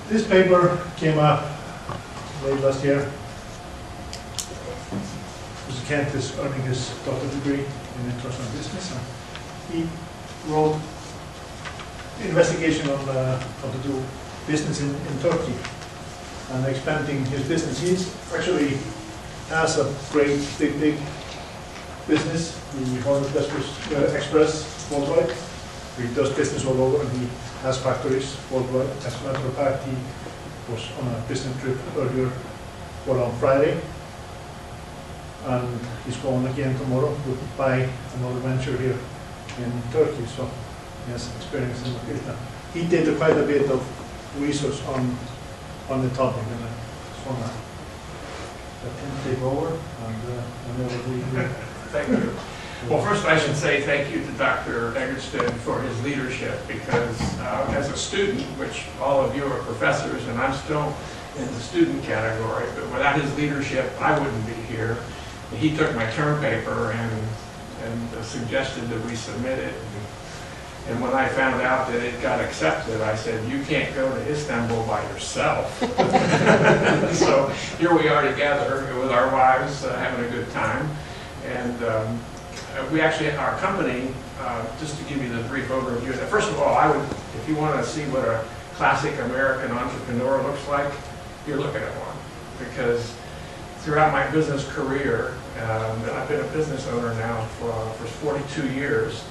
This paper came up late last year. Mr. Kent is earning his doctorate degree in international business, and he wrote investigation on how to do business in Turkey and expanding his business. He's actually has a great big business, the Hornet Express worldwide. He does business all over, and he has factories worldwide. As a matter of fact, he was on a business trip earlier, on Friday, and he's going again tomorrow to buy another venture here in Turkey. So he has experience in the field now. He did quite a bit of research on the topic, and I just want to let him take over, and whenever we Thank you. Well, first I should say thank you to Dr. Eggertsson for his leadership, because as a student, which all of you are professors, and I'm still in the student category, but without his leadership, I wouldn't be here. He took my term paper and suggested that we submit it. And when I found out that it got accepted, I said, you can't go to Istanbul by yourself. So here we are together with our wives, having a good time. And we actually, our company, just to give you the brief overview, first of all, if you want to see what a classic American entrepreneur looks like, you're looking at one. Because throughout my business career, and I've been a business owner now for 42 years,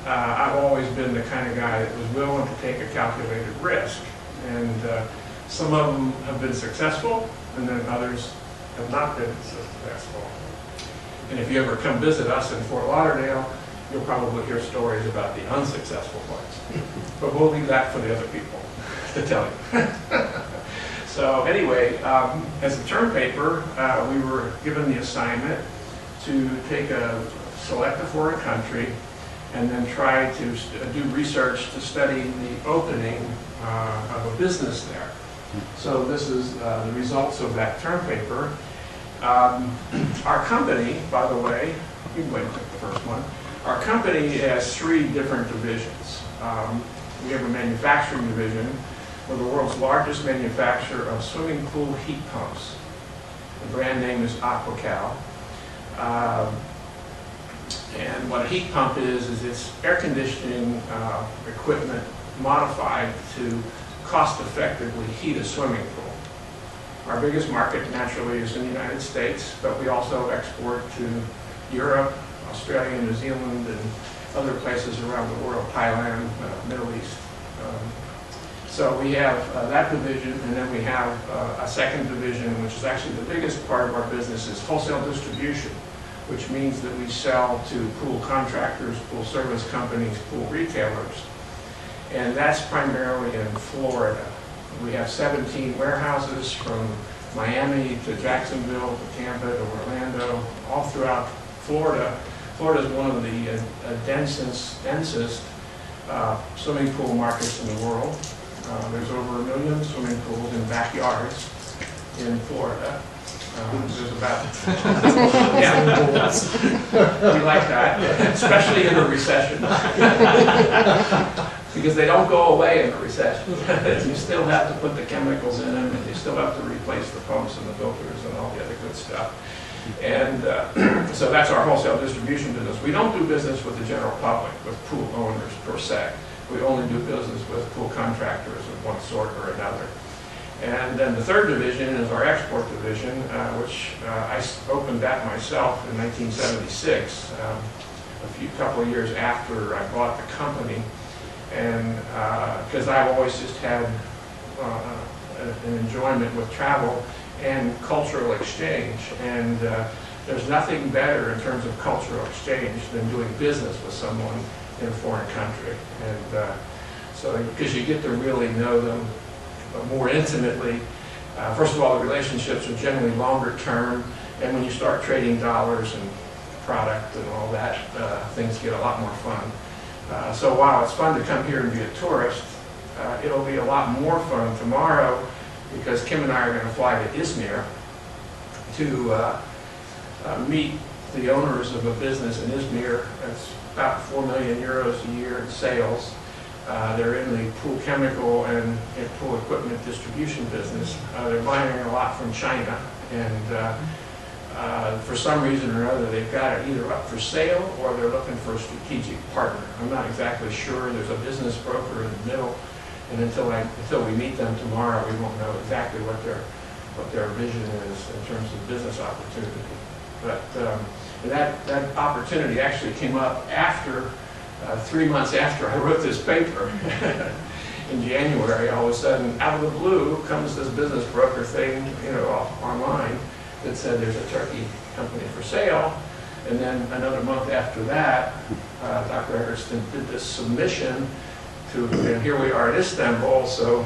I've always been the kind of guy that was willing to take a calculated risk. And some of them have been successful, and then others have not been successful. And if you ever come visit us in Fort Lauderdale, you'll probably hear stories about the unsuccessful ones. But we'll leave that for the other people to tell you. So anyway, as a term paper, we were given the assignment to select a foreign country and then try to do research to study the opening of a business there. So this is the results of that term paper. Our company, by the way, you can go ahead and click the first one. Our company has 3 different divisions. We have a manufacturing division. We're the world's largest manufacturer of swimming pool heat pumps. The brand name is Aquacal. And what a heat pump is it's air conditioning equipment modified to cost-effectively heat a swimming pool. Our biggest market, naturally, is in the United States, but we also export to Europe, Australia, New Zealand, and other places around the world, Thailand, Middle East. So we have that division, and then we have a second division, which is actually the biggest part of our business, is wholesale distribution, which means that we sell to pool contractors, pool service companies, pool retailers. And that's primarily in Florida. We have 17 warehouses from Miami to Jacksonville to Tampa to Orlando, all throughout Florida. Florida is one of the densest swimming pool markets in the world. There's over 1 million swimming pools in backyards in Florida. There's about, yeah, we like that, especially in a recession. Because they don't go away in a recession. You still have to put the chemicals in them, and you still have to replace the pumps and the filters and all the other good stuff. And so that's our wholesale distribution business. We don't do business with the general public, with pool owners per se. We only do business with pool contractors of one sort or another. And then the third division is our export division, which I opened that myself in 1976, a couple of years after I bought the company. And because I've always just had an enjoyment with travel and cultural exchange. And there's nothing better in terms of cultural exchange than doing business with someone in a foreign country. And so because you get to really know them more intimately. First of all, the relationships are generally longer term, and when you start trading dollars and product and all that, things get a lot more fun. So while it's fun to come here and be a tourist, it'll be a lot more fun tomorrow because Kim and I are going to fly to Izmir to meet the owners of a business in Izmir. That's about 4 million euros a year in sales. They're in the pool chemical and pool equipment distribution business. They're buying a lot from China, and for some reason or other, they've got it either up for sale or they're looking for a strategic partner. I'm not exactly sure. There's a business broker in the middle, and until we meet them tomorrow, we won't know exactly what their vision is in terms of business opportunity. But that opportunity actually came up after 3 months after I wrote this paper. In January, all of a sudden, out of the blue, comes this business broker thing, online that said there's a turkey company for sale. And then another month after that, Dr. Eggertsson did this submission and here we are in Istanbul. So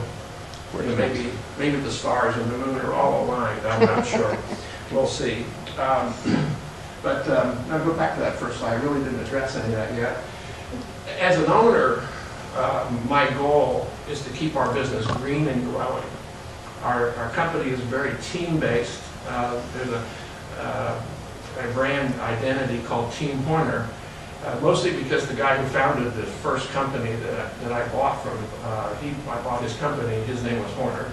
maybe the stars and the moon are all aligned. I'm not sure. We'll see. But I'll go back to that first slide. I really didn't address any of that yet. As an owner, my goal is to keep our business green and growing. Our company is very team-based. There's a brand identity called Team Horner, mostly because the guy who founded the first company that I bought from, I bought his company, his name was Horner,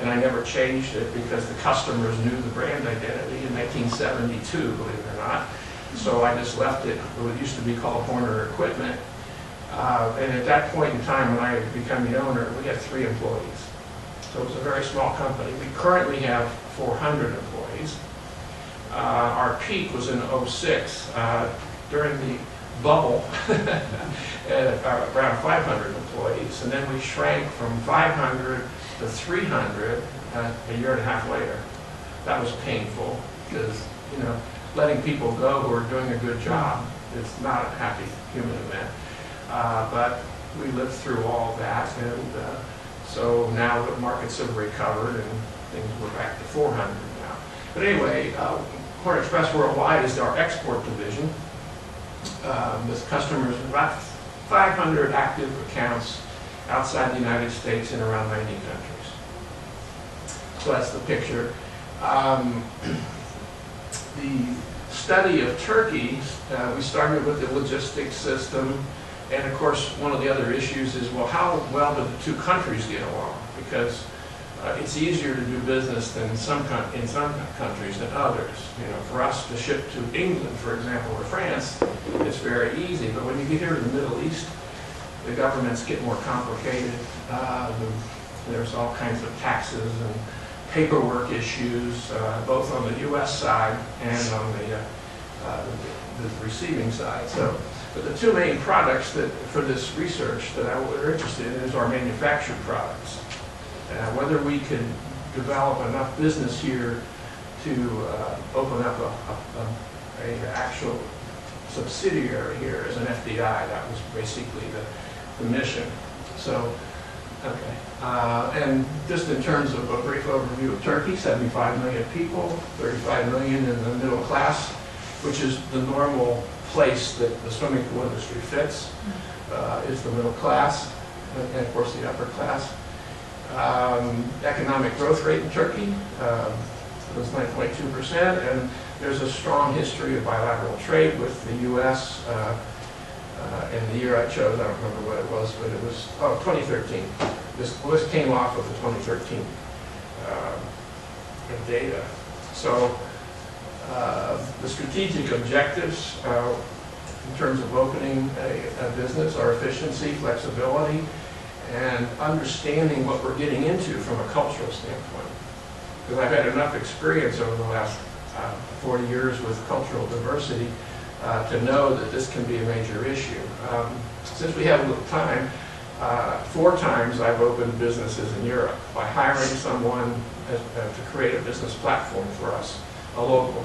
and I never changed it because the customers knew the brand identity in 1972, believe it or not. So I just left it. It used to be called Horner Equipment. And at that point in time, when I had become the owner, we had 3 employees. So it was a very small company. We currently have 400 employees. Our peak was in '06. During the bubble, at around 500 employees. And then we shrank from 500 to 300 a year and a half later. That was painful because, letting people go who are doing a good job is not a happy human event. But we lived through all that, and so now the markets have recovered and things were back to 400 now. But anyway, Horner Express Worldwide is our export division with customers, about 500 active accounts outside the United States in around 90 countries. So that's the picture. The study of turkey, we started with the logistics system. And of course, one of the other issues is, well, how well do the 2 countries get along? Because it's easier to do business in some countries than others. For us to ship to England, for example, or France, it's very easy. But when you get here to the Middle East, the governments get more complicated. There's all kinds of taxes and paperwork issues, both on the U.S. side and on the receiving side. But the 2 main products for this research that we're interested in is our manufactured products. Whether we can develop enough business here to open up an actual subsidiary here as an FDI, that was basically the mission. So, okay. And just in terms of a brief overview of Turkey, 75 million people, 35 million in the middle class, which is the normal place that the swimming pool industry fits, is the middle class, and of course the upper class. Economic growth rate in Turkey was 9.2%, and there's a strong history of bilateral trade with the U.S. And the year I chose, I don't remember what it was, but it was 2013. This came off of the 2013 data. So the strategic objectives in terms of opening a business are efficiency, flexibility, and understanding what we're getting into from a cultural standpoint. Because I've had enough experience over the last 40 years with cultural diversity to know that this can be a major issue. Since we have a little time, 4 times I've opened businesses in Europe by hiring someone to create a business platform for us, a local.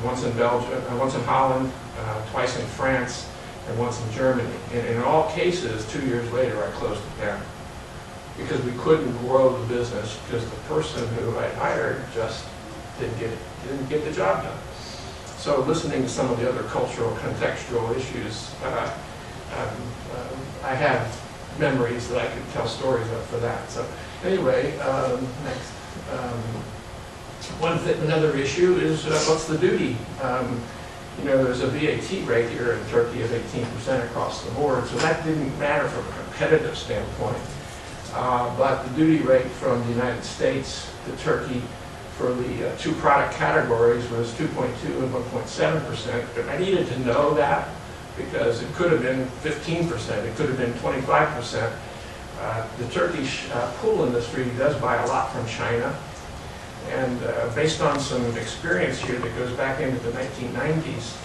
Once in Belgium, once in Holland, twice in France, and once in Germany. And in all cases, 2 years later, I closed it down because we couldn't grow the business because the person who I hired just didn't get the job done. So listening to some of the other cultural, contextual issues, I have memories that I could tell stories of for that. So anyway, next. Another issue is what's the duty? you know, there's a VAT rate here in Turkey of 18% across the board, so that didn't matter from a competitive standpoint. But the duty rate from the United States to Turkey for the two product categories was 2.2 and 1.7%. But I needed to know that because it could have been 15%, it could have been 25%. The Turkish pool industry does buy a lot from China. And based on some experience here that goes back into the 1990s,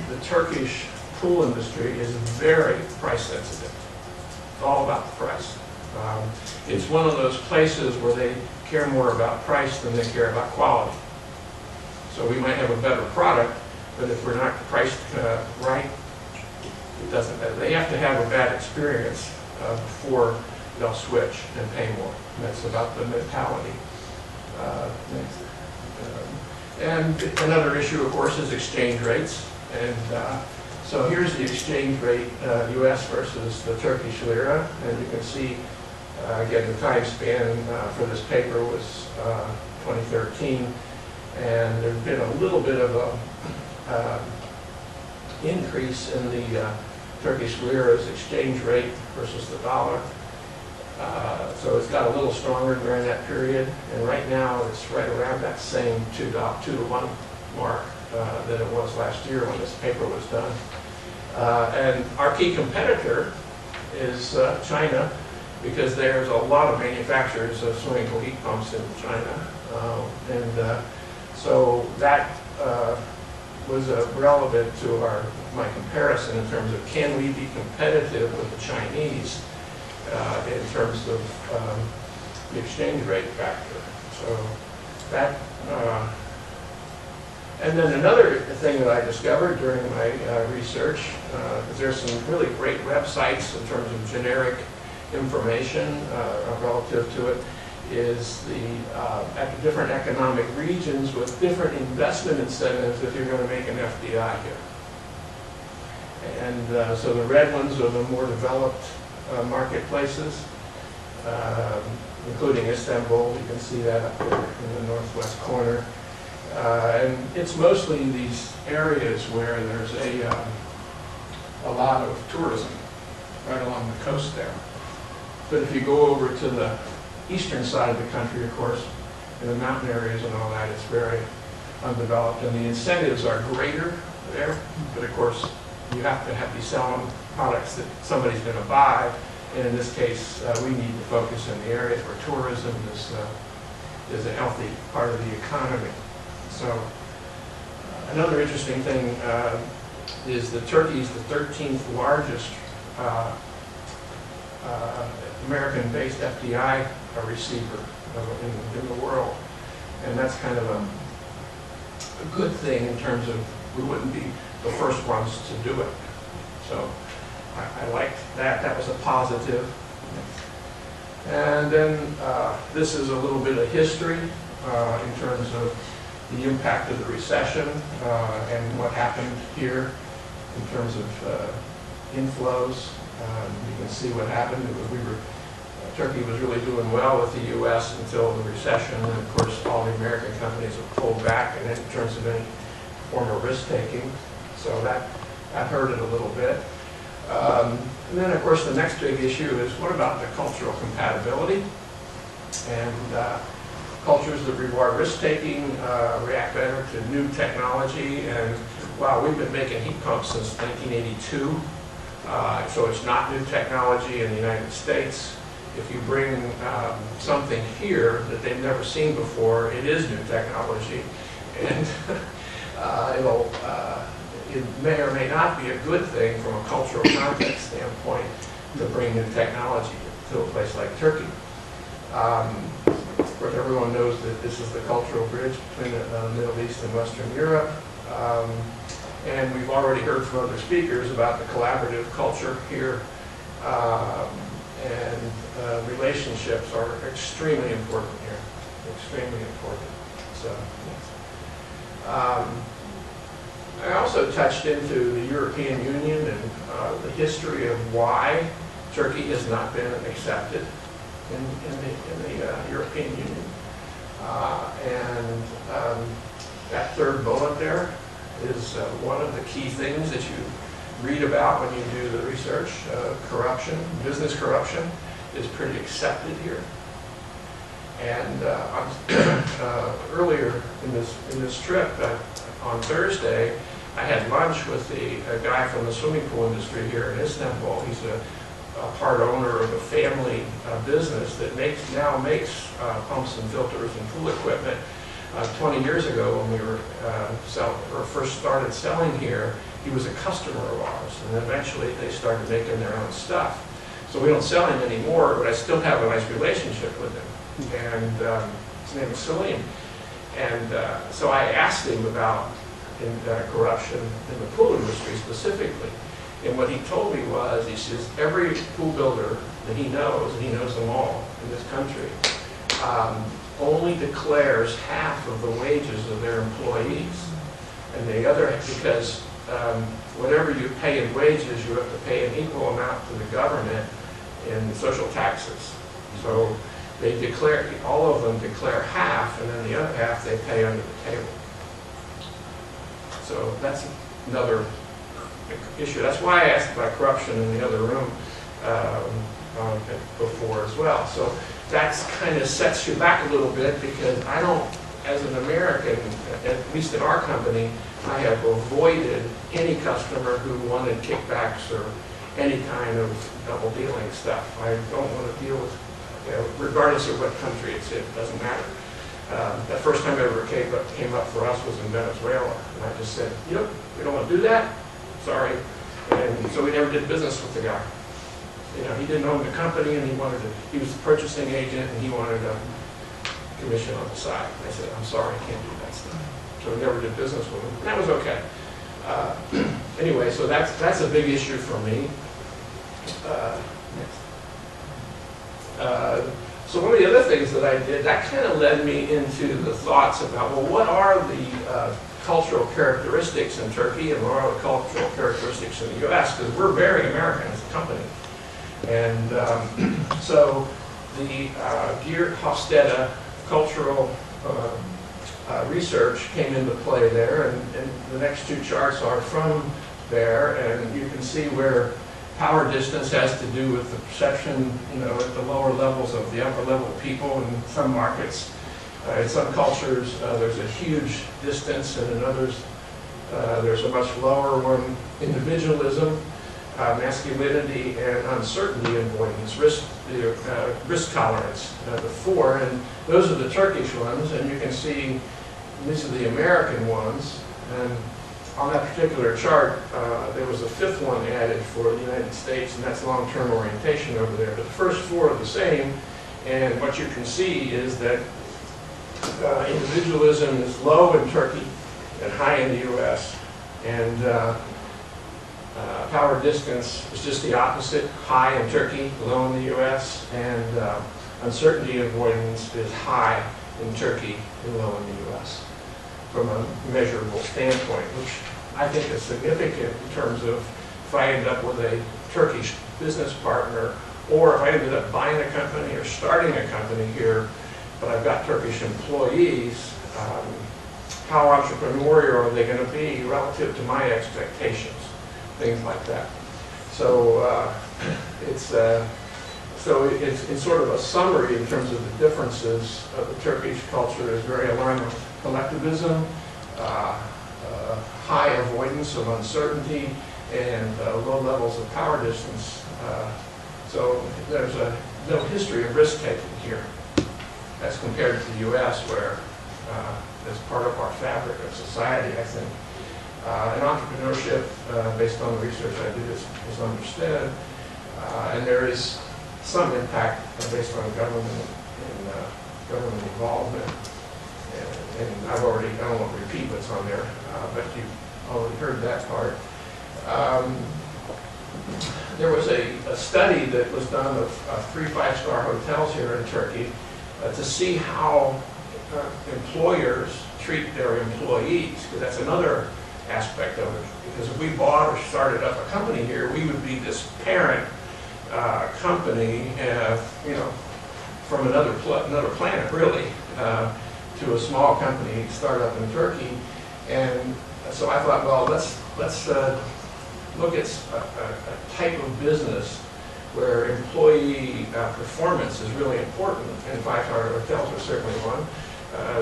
the Turkish pool industry is very price sensitive. It's all about the price. It's one of those places where they care more about price than they care about quality. So we might have a better product, but if we're not priced right, it doesn't matter. They have to have a bad experience before they'll switch and pay more. And that's about the mentality. And another issue, of course, is exchange rates. And so here's the exchange rate, U.S. versus the Turkish lira. And you can see, again, the time span for this paper was 2013. And there's been a little bit of a increase in the Turkish lira's exchange rate versus the dollar. So it's got a little stronger during that period, and right now it's right around that same 2 to 1 mark that it was last year when this paper was done. And our key competitor is China, because there's a lot of manufacturers of swimming pool heat pumps in China. So that was relevant to my comparison in terms of can we be competitive with the Chinese in terms of the exchange rate factor. So that, and then another thing that I discovered during my research is there's some really great websites in terms of generic information relative to it, is the different economic regions with different investment incentives if you're going to make an FDI here. And so the red ones are the more developed marketplaces, including Istanbul. You can see that up there in the northwest corner. And it's mostly these areas where there's a lot of tourism right along the coast there. But if you go over to the eastern side of the country, of course, in the mountain areas and all that, it's very undeveloped. And the incentives are greater there, but of course, you have to be selling products that somebody's going to buy. And in this case, we need to focus in the areas where tourism is a healthy part of the economy. So another interesting thing is that Turkey is the 13th largest American-based FDI receiver in the world. And that's kind of a good thing in terms of we wouldn't be the first ones to do it. So I liked that. That was a positive. And then this is a little bit of history in terms of the impact of the recession and what happened here in terms of inflows. You can see what happened. Turkey was really doing well with the U.S. until the recession, and of course all the American companies have pulled back in terms of any form of risk-taking. So that hurt it a little bit. And then of course the next big issue is what about the cultural compatibility? And cultures that reward risk-taking react better to new technology. And wow, we've been making heat pumps since 1982. So it's not new technology in the United States. If you bring something here that they've never seen before, it is new technology. And it may or may not be a good thing from a cultural context standpoint to bring new technology to a place like Turkey. Of course, everyone knows that this is the cultural bridge between the Middle East and Western Europe. And we've already heard from other speakers about the collaborative culture here. And relationships are extremely important here, extremely important. So, I also touched into the European Union and the history of why Turkey has not been accepted in the European Union. That third bullet there is one of the key things that you read about when you do the research. Corruption, business corruption, is pretty accepted here. And earlier in this trip, on Thursday, I had lunch with a guy from the swimming pool industry here in Istanbul. He's a part owner of a family business that now makes pumps and filters and pool equipment. 20 years ago, when we were first started selling here, he was a customer of ours, and eventually they started making their own stuff. So we don't sell him anymore, but I still have a nice relationship with him. And his name is Salim. And so I asked him about corruption in the pool industry specifically. And what he told me was, he says, every pool builder that he knows, and he knows them all in this country, only declares half of the wages of their employees. And the other, because whatever you pay in wages, you have to pay an equal amount to the government in social taxes. So they declare, all of them declare half, and then the other half they pay under the table. So that's another issue. That's why I asked about corruption in the other room before as well. So that's kind of sets you back a little bit, because I don't, as an American, at least in our company, I have avoided any customer who wanted kickbacks or any kind of double dealing stuff. I don't want to deal with, regardless of what country it's in, it doesn't matter. The first time it ever came up for us was in Venezuela, and I just said, yep, we don't want to do that, sorry. And so we never did business with the guy. You know, he didn't own the company, and he was the purchasing agent, and he wanted a commission on the side. I said, I'm sorry, I can't do that stuff. So we never did business with him, and that was okay. Anyway, so that's a big issue for me. So one of the other things that I did, that kind of led me into the thoughts about, well, what are the cultural characteristics in Turkey, and what are the cultural characteristics in the U.S., because we're very American as a company. And so the Geert Hofstede cultural research came into play there, and the next two charts are from there, and you can see where power distance has to do with the perception, you know, at the lower levels of the upper level people in some markets. In some cultures, there's a huge distance, and in others, there's a much lower one. Individualism, masculinity, and uncertainty avoidance, risk tolerance, the four, and those are the Turkish ones, and you can see these are the American ones. And on that particular chart, there was a fifth one added for the United States, and that's long-term orientation over there. But the first four are the same, and what you can see is that individualism is low in Turkey and high in the U.S., and power distance is just the opposite, high in Turkey, low in the U.S., and uncertainty avoidance is high in Turkey and low in the U.S. from a measurable standpoint, which I think is significant in terms of if I end up with a Turkish business partner, or if I ended up buying a company or starting a company here, but I've got Turkish employees, how entrepreneurial are they going to be relative to my expectations, things like that. So it's sort of a summary in terms of the differences of the Turkish culture. Is very aligned with collectivism, high avoidance of uncertainty, and low levels of power distance. So there's no history of risk-taking here as compared to the U.S., where as part of our fabric of society, I think. And entrepreneurship, based on the research I did, is understood. And there is some impact based on government and government involvement. And I don't want to repeat what's on there, but you've already heard that part. There was a study that was done of 3 5-star hotels here in Turkey to see how employers treat their employees, because that's another aspect of it. Because if we bought or started up a company here, we would be this parent company, you know, from another planet, really, to a small company startup in Turkey. And so I thought, well, let's look at a type of business where employee performance is really important, and five-star hotels are certainly one.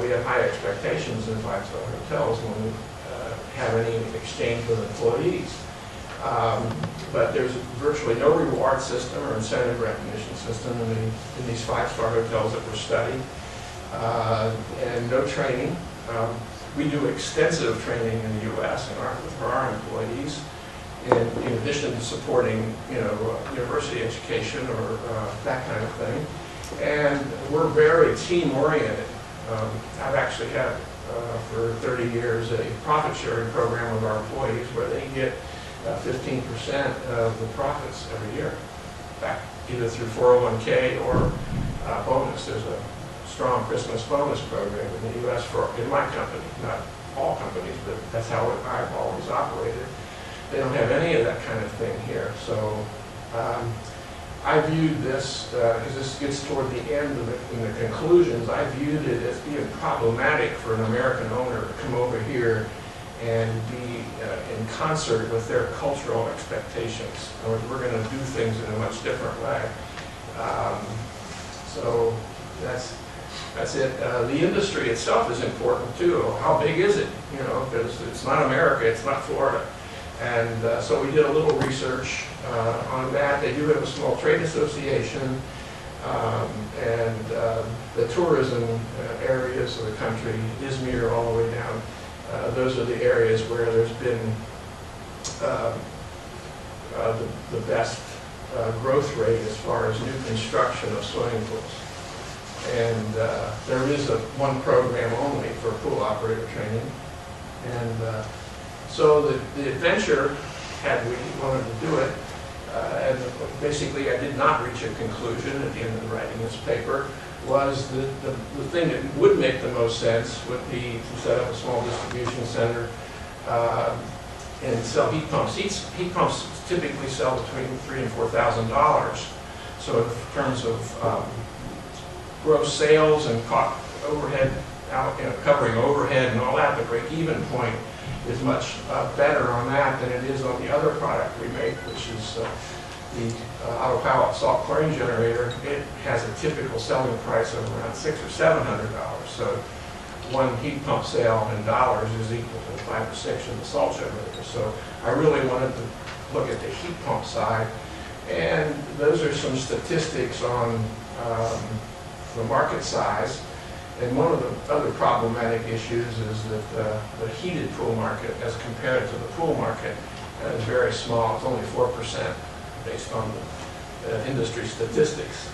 We have high expectations in five-star hotels when we have any exchange with employees. But there's virtually no reward system or incentive recognition system in these five-star hotels that were studied, and no training. We do extensive training in the U.S. For our employees, in addition to supporting, university education or that kind of thing. And we're very team-oriented. I've actually had for 30 years a profit-sharing program with our employees where they get 15% of the profits every year, back either through 401k or bonus. There's a strong Christmas bonus program in the U.S. in my company, not all companies, but that's how I've always operated. They don't have any of that kind of thing here. So I viewed this, because this gets toward the end of in the conclusions, I viewed it as being problematic for an American owner to come over here and be in concert with their cultural expectations. In other words, we're going to do things in a much different way. So that's it. The industry itself is important too. How big is it? Because it's not America, it's not Florida. And so we did a little research on that. They do have a small trade association, and the tourism areas of the country, Izmir all the way down, those are the areas where there's been the best growth rate as far as new construction of swimming pools. And there is one program only for pool operator training. And so the adventure, had we wanted to do it, and basically I did not reach a conclusion at the end of writing this paper, was the thing that would make the most sense would be to set up a small distribution center and sell heat pumps. Heat pumps typically sell between $3,000 and $4,000. So in terms of gross sales and overhead, covering overhead and all that, the break-even point is much better on that than it is on the other product we make, which is the auto-power salt chlorine generator. It has a typical selling price of around $600 or $700. So one heat pump sale in dollars is equal to 5 or 6 of the salt generator. So I really wanted to look at the heat pump side, and those are some statistics on the market size. And one of the other problematic issues is that the heated pool market, as compared to the pool market, is very small. It's only 4% based on the industry statistics.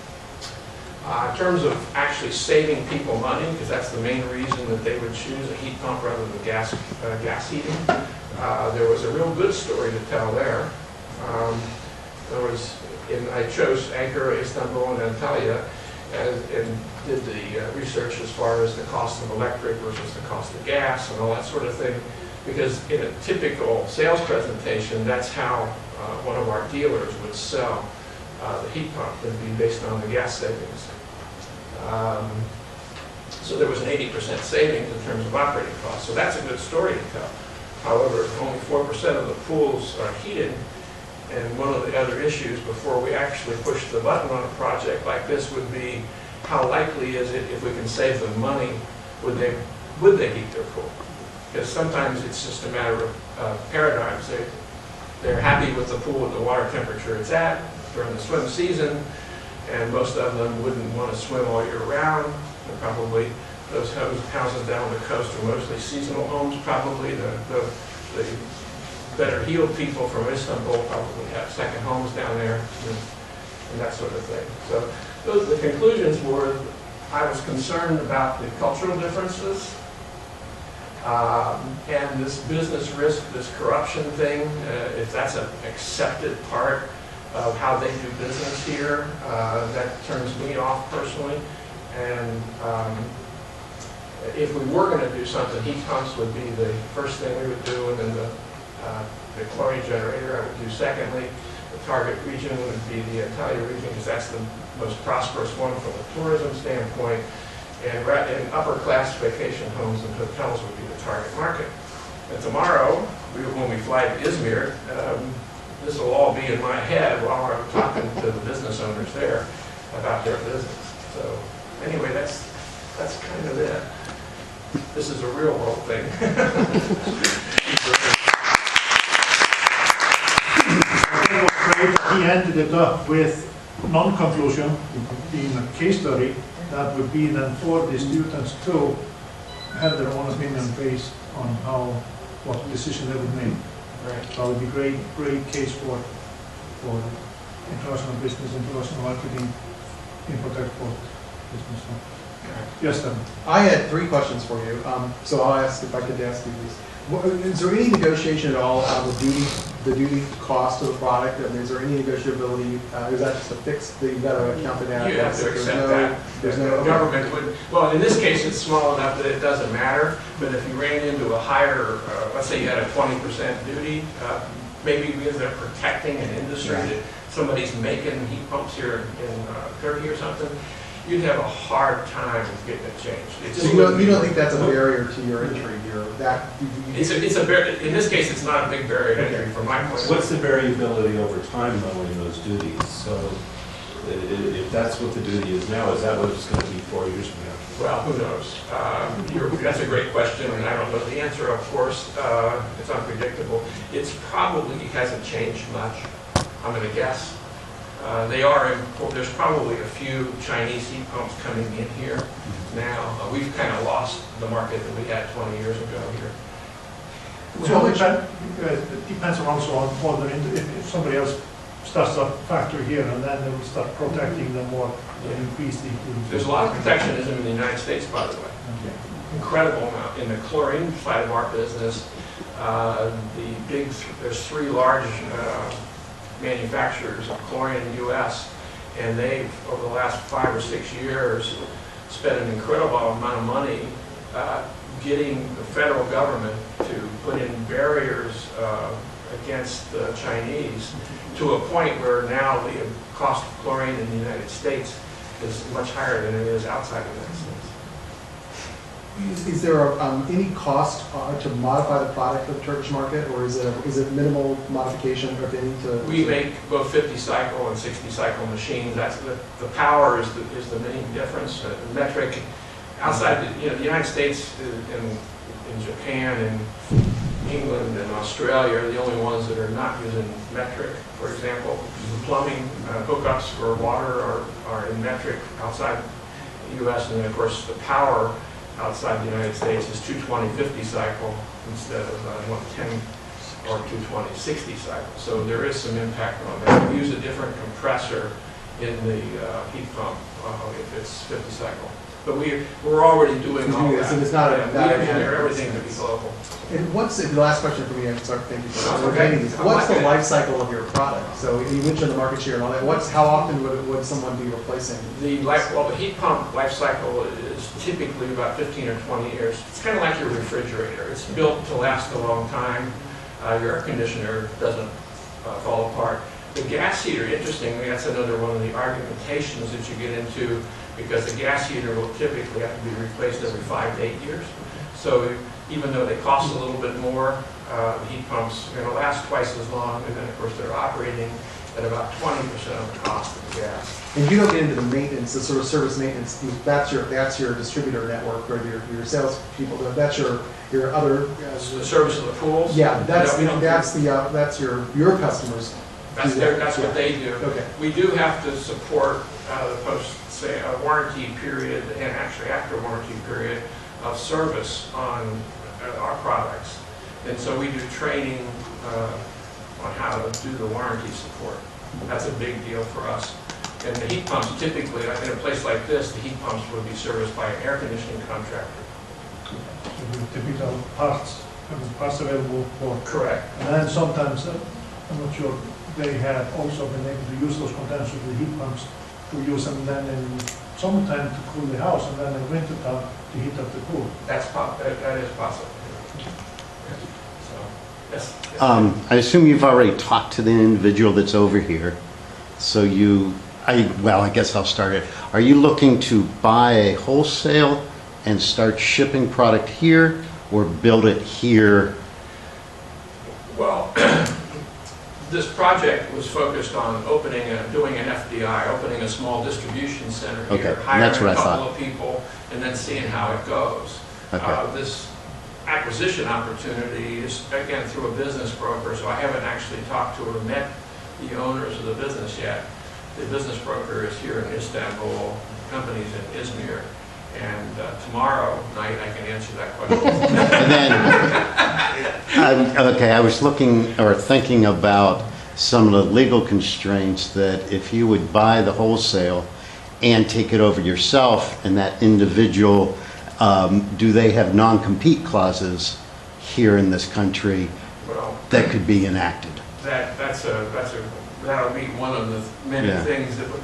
In terms of actually saving people money, because that's the main reason that they would choose a heat pump rather than gas heating, there was a real good story to tell there. I chose Ankara, Istanbul, and Antalya, and did the research as far as the cost of electric versus the cost of gas and all that sort of thing, because in a typical sales presentation, that's how one of our dealers would sell the heat pump. It would be based on the gas savings. So there was an 80% savings in terms of operating costs. So that's a good story to tell. However, only 4% of the pools are heated. And one of the other issues before we actually push the button on a project like this would be, how likely is it, if we can save them money, would they heat their pool? Because sometimes it's just a matter of paradigms. They're happy with the pool at the water temperature it's at during the swim season, and most of them wouldn't want to swim all year round. And probably those houses down the coast are mostly seasonal homes. Probably the better heeled people from Istanbul probably have second homes down there and that sort of thing. So the conclusions were, I was concerned about the cultural differences and this business risk, this corruption thing, if that's an accepted part of how they do business here, that turns me off personally. And if we were going to do something, heat pumps would be the first thing we would do, and then the chlorine generator I would do secondly. The target region would be the Antalya region, because that's the most prosperous one from a tourism standpoint. And upper class vacation homes and hotels would be the target market. And tomorrow, when we fly to Izmir, this will all be in my head while I'm talking to the business owners there about their business. So anyway, that's kind of it. This is a real world thing. He ended it up with non-conclusion, being a case study, that would be then for the students to have their own opinion based on what decision they would make. Right. So it would be great case for international business, international marketing, import-export business. Yes, then. I had 3 questions for you, so I'll ask if I could ask you these. Is there any negotiation at all on the duty cost of the product? I mean, is there any negotiability? Is that just a fixed that you've got to account for that? You have to accept that. There's The no government would, well, in this case, it's small enough that it doesn't matter, but if you ran into a higher, let's say you had a 20% duty, maybe because they're protecting an industry Right. that somebody's making heat pumps here in Turkey or something, you'd have a hard time getting it changed. It So just you wouldn't don't be- think that's a barrier to your entry here? That It's a in this case, it's not a big barrier to entry from my point of view. What's the variability over time though in those duties? So if that's what the duty is now, is that what it's going to be 4 years from now? Well, who knows? That's a great question, and I don't know the answer, of course. It's unpredictable. It's probably hasn't changed much, I'm going to guess. There's probably a few Chinese heat pumps coming in here now. We've kind of lost the market that we had 20 years ago here. So it depends also on whether if somebody else starts a factory here and then they will start protecting them more and increase the. There's a lot of protectionism in the United States, by the way. Incredible amount. In the chlorine side of our business, there's 3 large manufacturers of chlorine in the U.S., and they've, over the last 5 or 6 years, spent an incredible amount of money getting the federal government to put in barriers against the Chinese to a point where now the cost of chlorine in the United States is much higher than it is outside the United States. Is there any cost to modify the product for the Turkish market, or is it minimal modification, if any, to? We make both 50 cycle and 60 cycle machines. That's the power is the main difference. Metric outside the United States in Japan and England and Australia are the only ones that are not using metric. For example, plumbing hookups for water are in metric outside the U.S. and then of course the power outside the United States is 220/50 cycle instead of 110 or 220/60 cycle. So there is some impact on that. We use a different compressor in the heat pump if it's 50 cycle. But we're already doing all that. So it's not we engineer everything to be global. And what's the last question for me? I'm sorry, thank you for That's entertaining okay. these. What's the life cycle of your product? So you mentioned the market share and all that. How often would someone be replacing? The heat pump life cycle is typically about 15 or 20 years. It's kind of like your refrigerator. It's built to last a long time. Your air conditioner doesn't fall apart. The gas heater, interestingly, that's another one of the argumentations that you get into, because the gas heater will typically have to be replaced every 5 to 8 years. So even though they cost a little bit more, the heat pumps are going to last twice as long, and then of course they're operating at about 20% of the cost of the gas. And you don't get into the maintenance, the sort of service maintenance. That's your distributor network or your sales people. That's your other. The service of the pools. Yeah, that's we don't that's your customers. That's what they do. Okay. We do have to support the warranty period and actually after warranty period of service on our products. And so we do training on how to do the warranty support. That's a big deal for us. And the heat pumps, typically, in a place like this, the heat pumps would be serviced by an air conditioning contractor. Typical parts available for. Correct. And then sometimes, I'm not sure, they have also been able to use those condensers, the heat pumps, to use them then in summertime to cool the house, and then in wintertime to heat up the pool. That is possible. So, yes. I assume you've already talked to the individual that's over here. So I guess I'll start it. Are you looking to buy a wholesale and start shipping product here, or build it here this project was focused on doing an FDI, opening a small distribution center Okay, here, and hiring that's what a I couple thought. of people, and then seeing how it goes. Okay. This acquisition opportunity is, again, through a business broker, so I haven't actually talked to or met the owners of the business yet. The business broker is here in Istanbul, the company's in Izmir, and tomorrow night I can answer that question. And then, okay, I was looking or thinking about some of the legal constraints that if you would buy the wholesale and take it over yourself and that individual, do they have non-compete clauses here in this country Well, that could be enacted? that'll be one of the many Yeah. things that would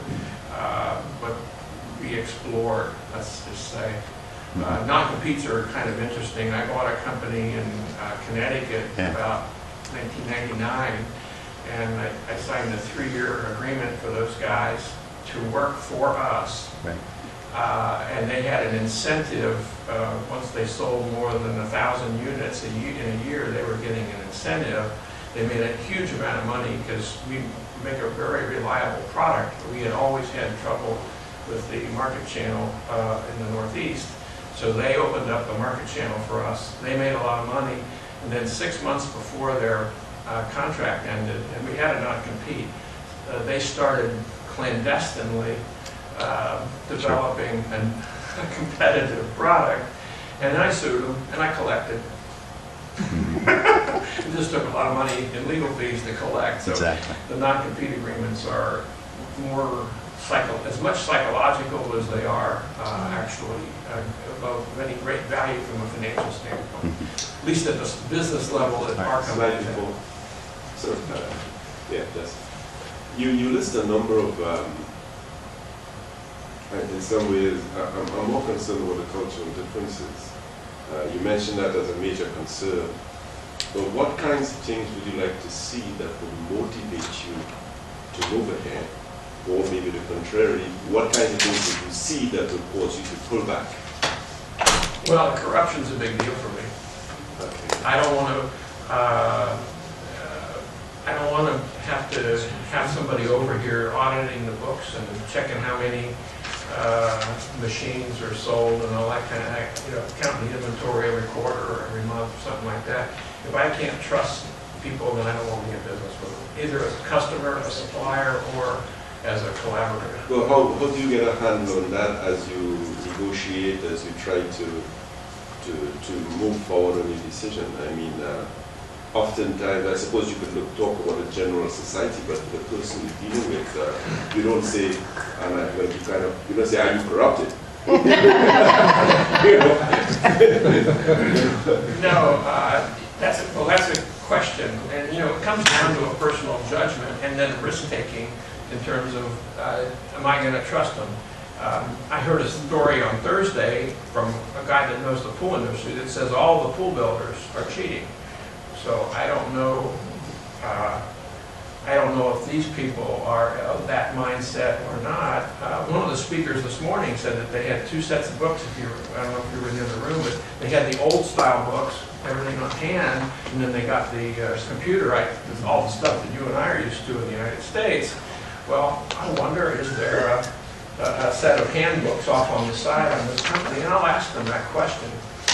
be explored, let's just say. Non-competes are kind of interesting. I bought a company in Connecticut Yeah. about 1999, and I signed a 3-year agreement for those guys to work for us. Right. And they had an incentive, once they sold more than 1,000 units in a year, they were getting an incentive. They made a huge amount of money because we make a very reliable product. We had always had trouble with the market channel in the Northeast. So they opened up the market channel for us. They made a lot of money. And then 6 months before their contract ended, and we had a non-compete, they started clandestinely developing a competitive product. And I sued them, and I collected. It just took a lot of money in legal fees to collect. So Exactly. the non-compete agreements are more as much psychological as they are actually of any great value from a financial standpoint. At least at the business level that our company Slightly is. more. So, yeah, that's, you list a number of, in some ways, I'm more concerned with the cultural differences. You mentioned that as a major concern. But what kinds of things would you like to see that would motivate you to move ahead? Or maybe the contrary, what kinds of things would you see that would cause you to pull back? Well, corruption's a big deal for me. Okay. I don't want to have somebody over here auditing the books and checking how many machines are sold and all that kind of, counting the inventory every quarter or every month or something like that. If I can't trust people, then I don't want to be in business with them, either as a customer, a supplier, or as a collaborator. Well, how do you get a handle on that as you negotiate, as you try to move forward on your decision? I mean, oftentimes, I suppose you could talk about a general society, but for the person you're dealing with, you don't say, I'm going to be kind of, you don't say, are you corrupted? No, that's a question, and it comes down to a personal judgment and then risk-taking in terms of, am I going to trust them? I heard a story on Thursday from a guy that knows the pool industry that says all the pool builders are cheating. So I don't know if these people are of that mindset or not. One of the speakers this morning said that they had 2 sets of books. I don't know if you were in the room, but they had the old style books, everything on hand, and then they got the computerized, all the stuff that you and I are used to in the United States. Well, I wonder, is there a set of handbooks off on the side on this company? And I'll ask them that question.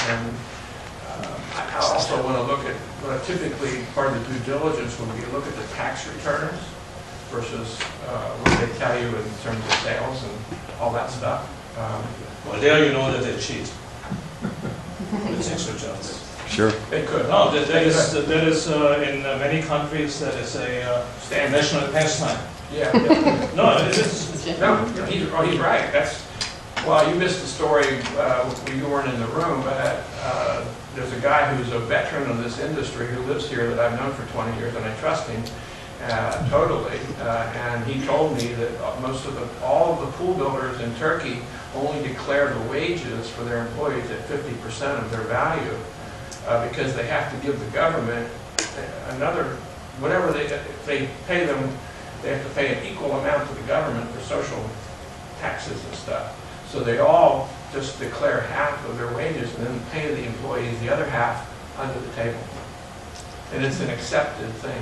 And I also want to look at, typically part of the due diligence when we look at the tax returns versus what they tell you in terms of sales and all that stuff. Well, there you know that they cheat. The tax returns. Sure. They could. No, that is in many countries that is a national pastime. Yeah. No, it is. No, he's right. Well, you missed the story when you weren't in the room, but there's a guy who's a veteran of this industry who lives here that I've known for 20 years, and I trust him totally. And he told me that all of the pool builders in Turkey only declare the wages for their employees at 50% of their value because they have to give the government whatever if they pay them, they have to pay an equal amount to the government for social taxes and stuff. So they all just declare half of their wages and then pay the employees the other half under the table. And it's an accepted thing.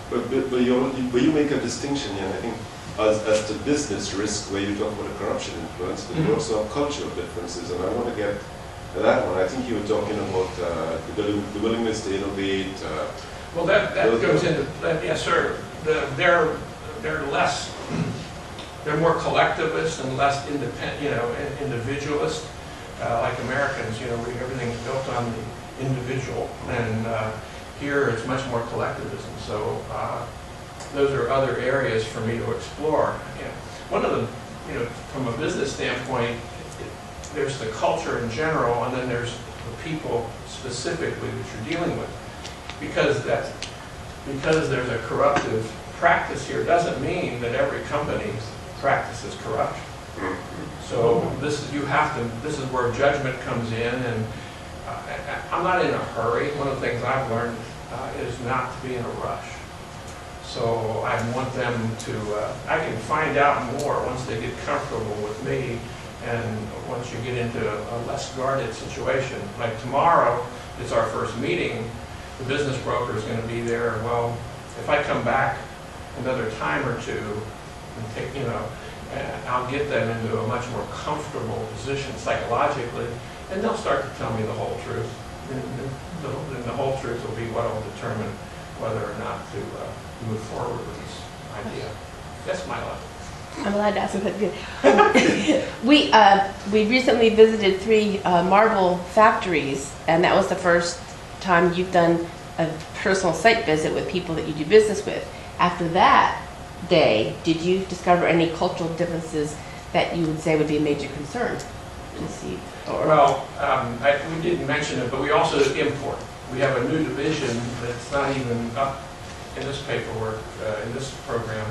But you make a distinction here, I think, as to business risk, where you talk about the corruption influence, but you also have cultural differences, and I want to get to that one. I think you were talking about the willingness to innovate. Well, that goes into, yes, sir. They're less, they're more collectivist and less independent, individualist, like Americans. Everything's built on the individual, and here it's much more collectivism. So those are other areas for me to explore. One of the, from a business standpoint, there's the culture in general, and then there's the people specifically that you're dealing with. Because there's a corruptive practice here doesn't mean that every company practices corruption. So this is where judgment comes in, and I'm not in a hurry. One of the things I've learned is not to be in a rush. So I want them to, I can find out more once they get comfortable with me, and once you get into a less guarded situation. Like tomorrow, it's our first meeting. The business broker is going to be there. Well, if I come back another time or two and take, I'll get them into a much more comfortable position psychologically, and they'll start to tell me the whole truth. And the whole truth will be what will determine whether or not to move forward with this idea. That's my life. I'm allowed to ask a question. We recently visited 3 marble factories, and that was the first time you've done a personal site visit with people that you do business with. After that day, did you discover any cultural differences that you would say would be a major concern to see? Well, we didn't mention it, but we also import. We have a new division that's not even up in this paperwork, in this program,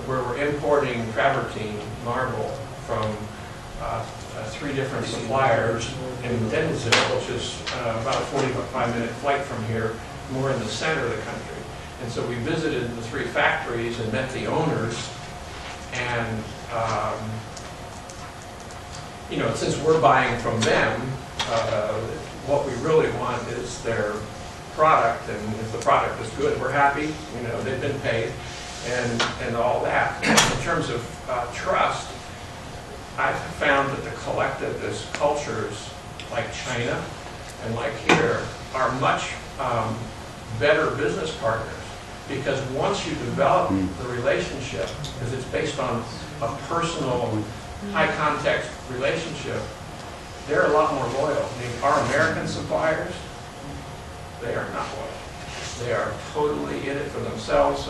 where we're importing travertine marble from 3 different suppliers in Denizli, which is about a 45-minute flight from here, more in the center of the country. And so we visited the 3 factories and met the owners, and since we're buying from them, what we really want is their product, and if the product is good, we're happy. They've been paid, and all that. In terms of trust, I've found that the collectivist cultures like China and like here are much better business partners, because once you develop the relationship, because it's based on a personal, high context relationship, they're a lot more loyal. I mean, our American suppliers, they are not loyal. They are totally in it for themselves.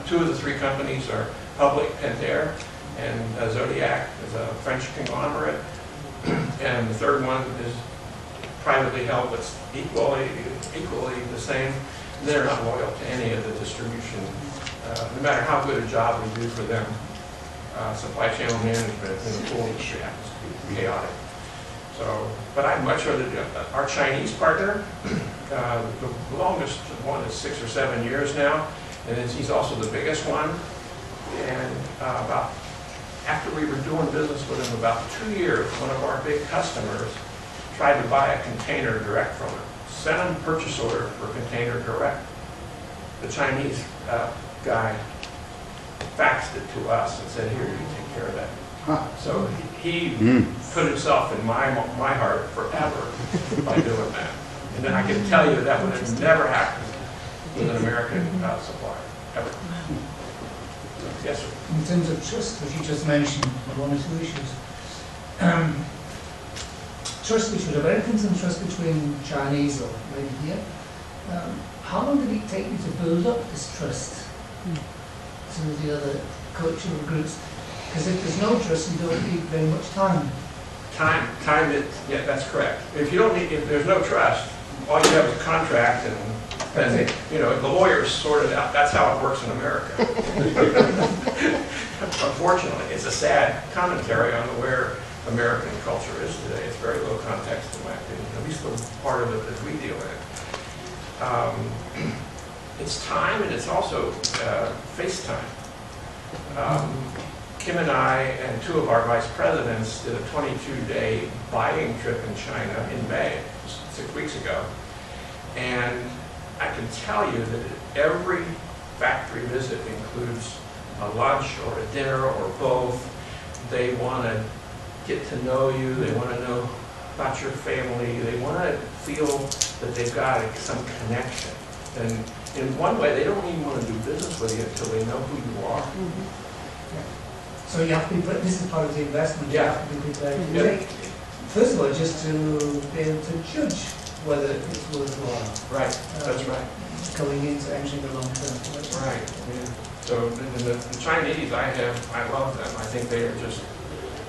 2 of the 3 companies are public, Pentair, and Zodiac is a French conglomerate, and the 3rd one is privately held, but equally the same. They're not loyal to any of the distribution, no matter how good a job we do for them. Supply chain management in the pool industry happens to be chaotic. So, but I'd much rather do our Chinese partner. The longest one is 6 or 7 years now, and he's also the biggest one. And after we were doing business with him about 2 years, one of our big customers tried to buy a container direct from him. Sent him a purchase order for container direct. The Chinese guy faxed it to us and said, "Here, you take care of that." Huh. So he put himself in my heart forever by doing that. And then I can tell you that would have never happened with an American supplier, ever. Yes, sir. In terms of trust, as you just mentioned, 1 or 2 issues. Trust between Americans and trust between Chinese or maybe here. How long did it take you to build up this trust to the other cultural groups? Because if there's no trust, you don't need very much time. Time is, yeah, that's correct. If there's no trust, all you have is a contract, and the lawyers sort it out. That's how it works in America. Unfortunately, it's a sad commentary on where American culture is today. It's very low context, in my opinion, at least the part of it that we deal in. It's time, and it's also face time. Kim and I and 2 of our vice presidents did a 22-day buying trip in China in May, 6 weeks ago. And I can tell you that every factory visit includes a lunch or a dinner or both. They want to get to know you, they want to know about your family, they want to feel that they've got some connection. And in one way, they don't even want to do business with you until they know who you are. So you have to be, this is part of the investment, you Yeah. have to be prepared to Yeah. make. First of all, just to be able to judge whether it's worthwhile. Right, that's right. Going into entering the long-term collection. Right, yeah. So the Chinese, I love them. I think they are just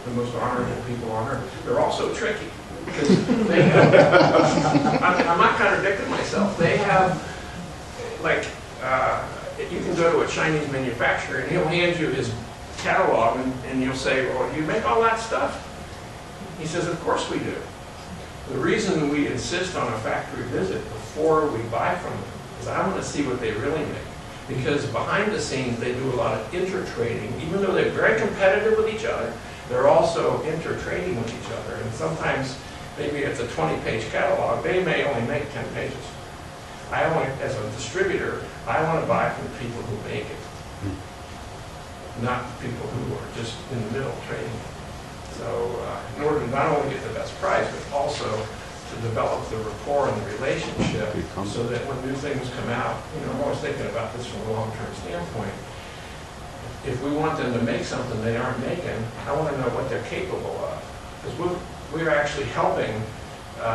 the most honorable people on earth. They're also tricky. Because they have, I'm not contradicting myself. They have, like, you can go to a Chinese manufacturer and he'll hand you his catalog and you'll say, well, you make all that stuff? He says, of course we do. The reason we insist on a factory visit before we buy from them is I want to see what they really make. Because behind the scenes, they do a lot of inter-trading. Even though they're very competitive with each other, they're also inter-trading with each other. And sometimes, maybe it's a 20-page catalog, they may only make 10 pages. As a distributor, I want to buy from the people who make it, not the people who are just in the middle trading it. So in order to not only get the best price, but also to develop the rapport and the relationship so that when new things come out, I'm always thinking about this from a long-term standpoint. If we want them to make something they aren't making, I want to know what they're capable of. Because we're actually helping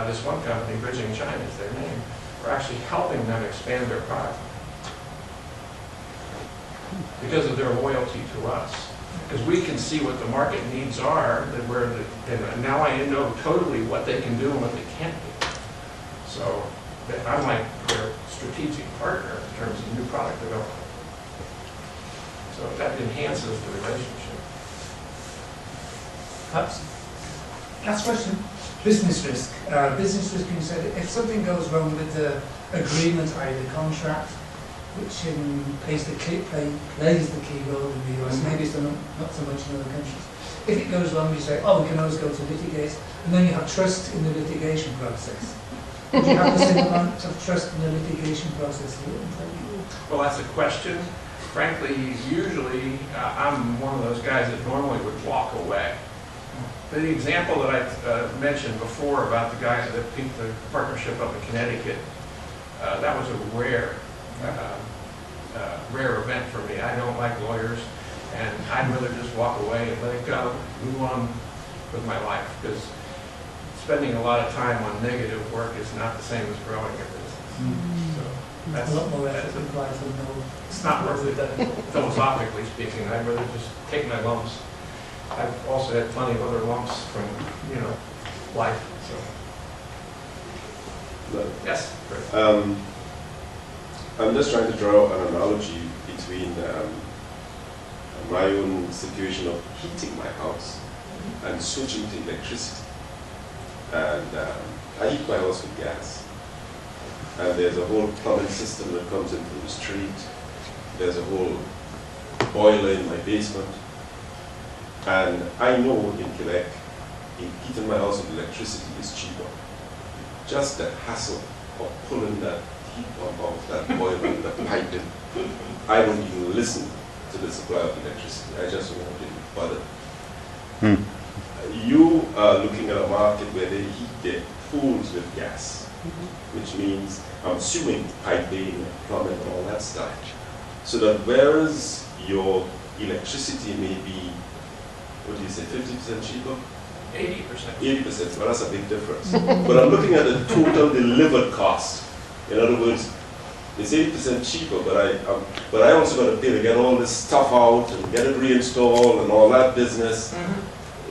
this one company, Bridging China is their name, we're actually helping them expand their product because of their loyalty to us. Because we can see what the market needs are, and now I know totally what they can do and what they can't do. So I'm like their strategic partner in terms of new product development. So that enhances the relationship. Perhaps. Last question. Business risk. Business risk, you said, if something goes wrong with the agreement, i.e. the contract, which plays the key role in the US, maybe it's not so much in other countries. If it goes wrong, you say, oh, we can always go to litigate, and then you have trust in the litigation process. Do you have the same amount of trust in the litigation process here? Well, that's a question. Frankly, usually I'm one of those guys that normally would walk away. The example that I mentioned before about the guy that picked the partnership up in Connecticut, that was a rare event for me. I don't like lawyers, and I'd rather just walk away and let it go, move on with my life, because spending a lot of time on negative work is not the same as growing a business. So that's a lot more effort required for no. It's not worth it, philosophically speaking. I'd rather just take my lumps. I've also had plenty of other lumps from, life. So yes. I'm just trying to draw an analogy between my own situation of heating my house and switching to electricity. And I heat my house with gas. And there's a whole plumbing system that comes in from the street. There's a whole boiler in my basement. And I know in Quebec, heating my house with electricity is cheaper. Just the hassle of pulling that heat pump off that boiler with the pipe in. I don't even listen to the supply of electricity. I just won't even bother. You are looking at a market where they heat their pools with gas, which means, I'm assuming, piping, plumbing, and all that stuff. So that whereas your electricity may be, what do you say, 50% cheaper? 80%. 80%, well, that's a big difference. But I'm looking at the total delivered cost. In other words, it's 80% cheaper, but I also got to pay to get all this stuff out and get it reinstalled and all that business.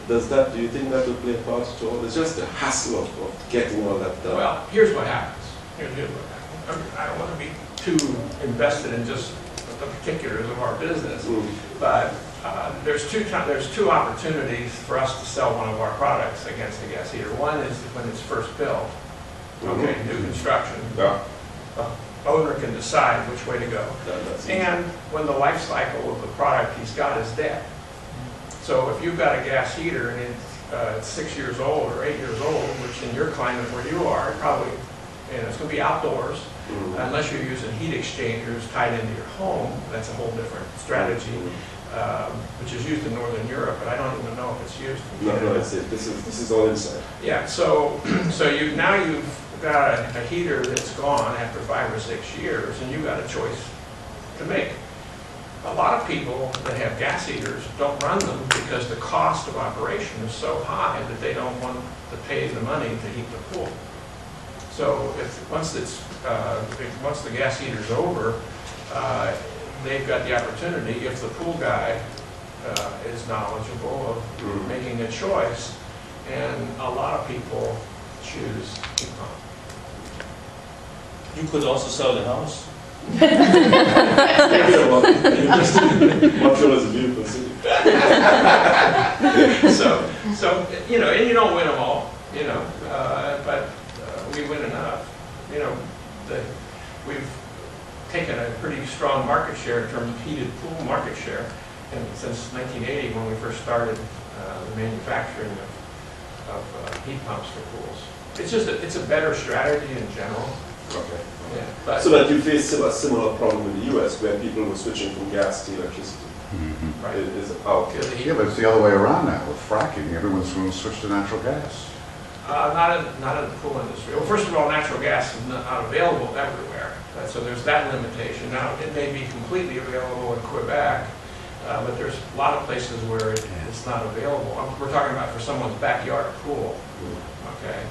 Do you think that will play a part at all? It's just the hassle of getting all that done. Well, here's what happens. Here's what happens. I don't want to be too invested in just the particulars of our business, but there's two opportunities for us to sell one of our products against a gas heater. One is when it's first built, okay, new construction. Yeah. The owner can decide which way to go. And when the life cycle of the product he's got is dead. So if you've got a gas heater and it's 6 years old or 8 years old, which in your climate where you are, probably, it's going to be outdoors, Unless you're using heat exchangers tied into your home, that's a whole different strategy, which is used in Northern Europe, but I don't even know if it's used in No, Canada. no, it's it. This is all inside. Yeah, so you've got a heater that's gone after 5 or 6 years, and you've got a choice to make. A lot of people that have gas heaters don't run them because the cost of operation is so high that they don't want to pay the money to heat the pool. So once the gas heater's over, they've got the opportunity, if the pool guy is knowledgeable, of making a choice, and a lot of people choose heat pump. You could also sell the house. Montreal is a beautiful city. So and you don't win them all, but we win enough. We've taken a pretty strong market share in terms of heated pool market share, and since 1980 when we first started the manufacturing of heat pumps for pools. It's a better strategy in general. Okay. Yeah, but So that you face a similar problem in the US where people were switching from gas to electricity. right. Okay. Yeah, but it's the other way around now. With fracking, everyone's going to switch to natural gas. Not in the pool industry. Well, first of all, natural gas is not available everywhere, so there's that limitation. Now, it may be completely available in Quebec, but there's a lot of places where it's not available. We're talking about for someone's backyard pool, okay?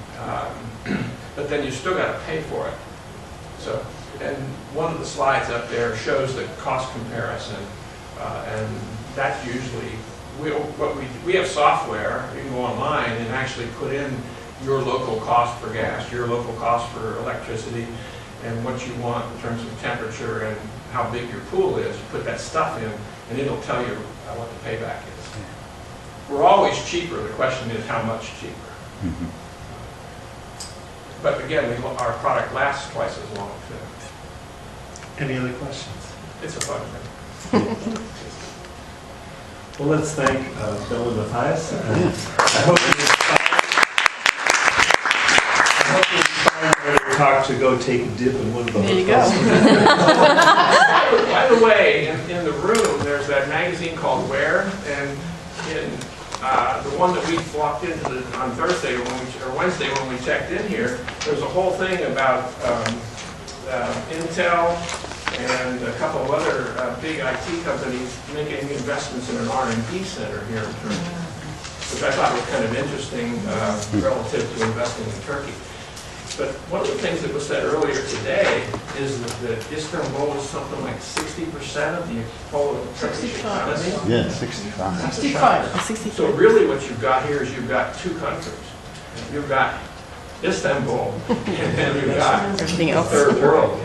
But then you still got to pay for it. So, and one of the slides up there shows the cost comparison, and that's usually we have software. You can go online and actually put in your local cost for gas, your local cost for electricity, and what you want in terms of temperature and how big your pool is. You put that stuff in, and it'll tell you what the payback is. We're always cheaper. The question is how much cheaper. But again, our product lasts twice as long too. Any other questions? It's a fun thing. Well, let's thank Bill and Matthias. I hope you inspired to talk to go take a dip in one of the There you go. By the way, in the room, there's that magazine called Where, and in the one that we walked into on Thursday or Wednesday when we checked in here, there's a whole thing about Intel and a couple of other big IT companies making investments in an R&D center here in Turkey, which I thought was kind of interesting relative to investing in Turkey. But one of the things that was said earlier today is that Istanbul is something like 60% of the whole Turkish economy. Yeah, 65. 65. So really what you've got here is you've got two countries. You've got Istanbul, and then you've got Everything else. third world.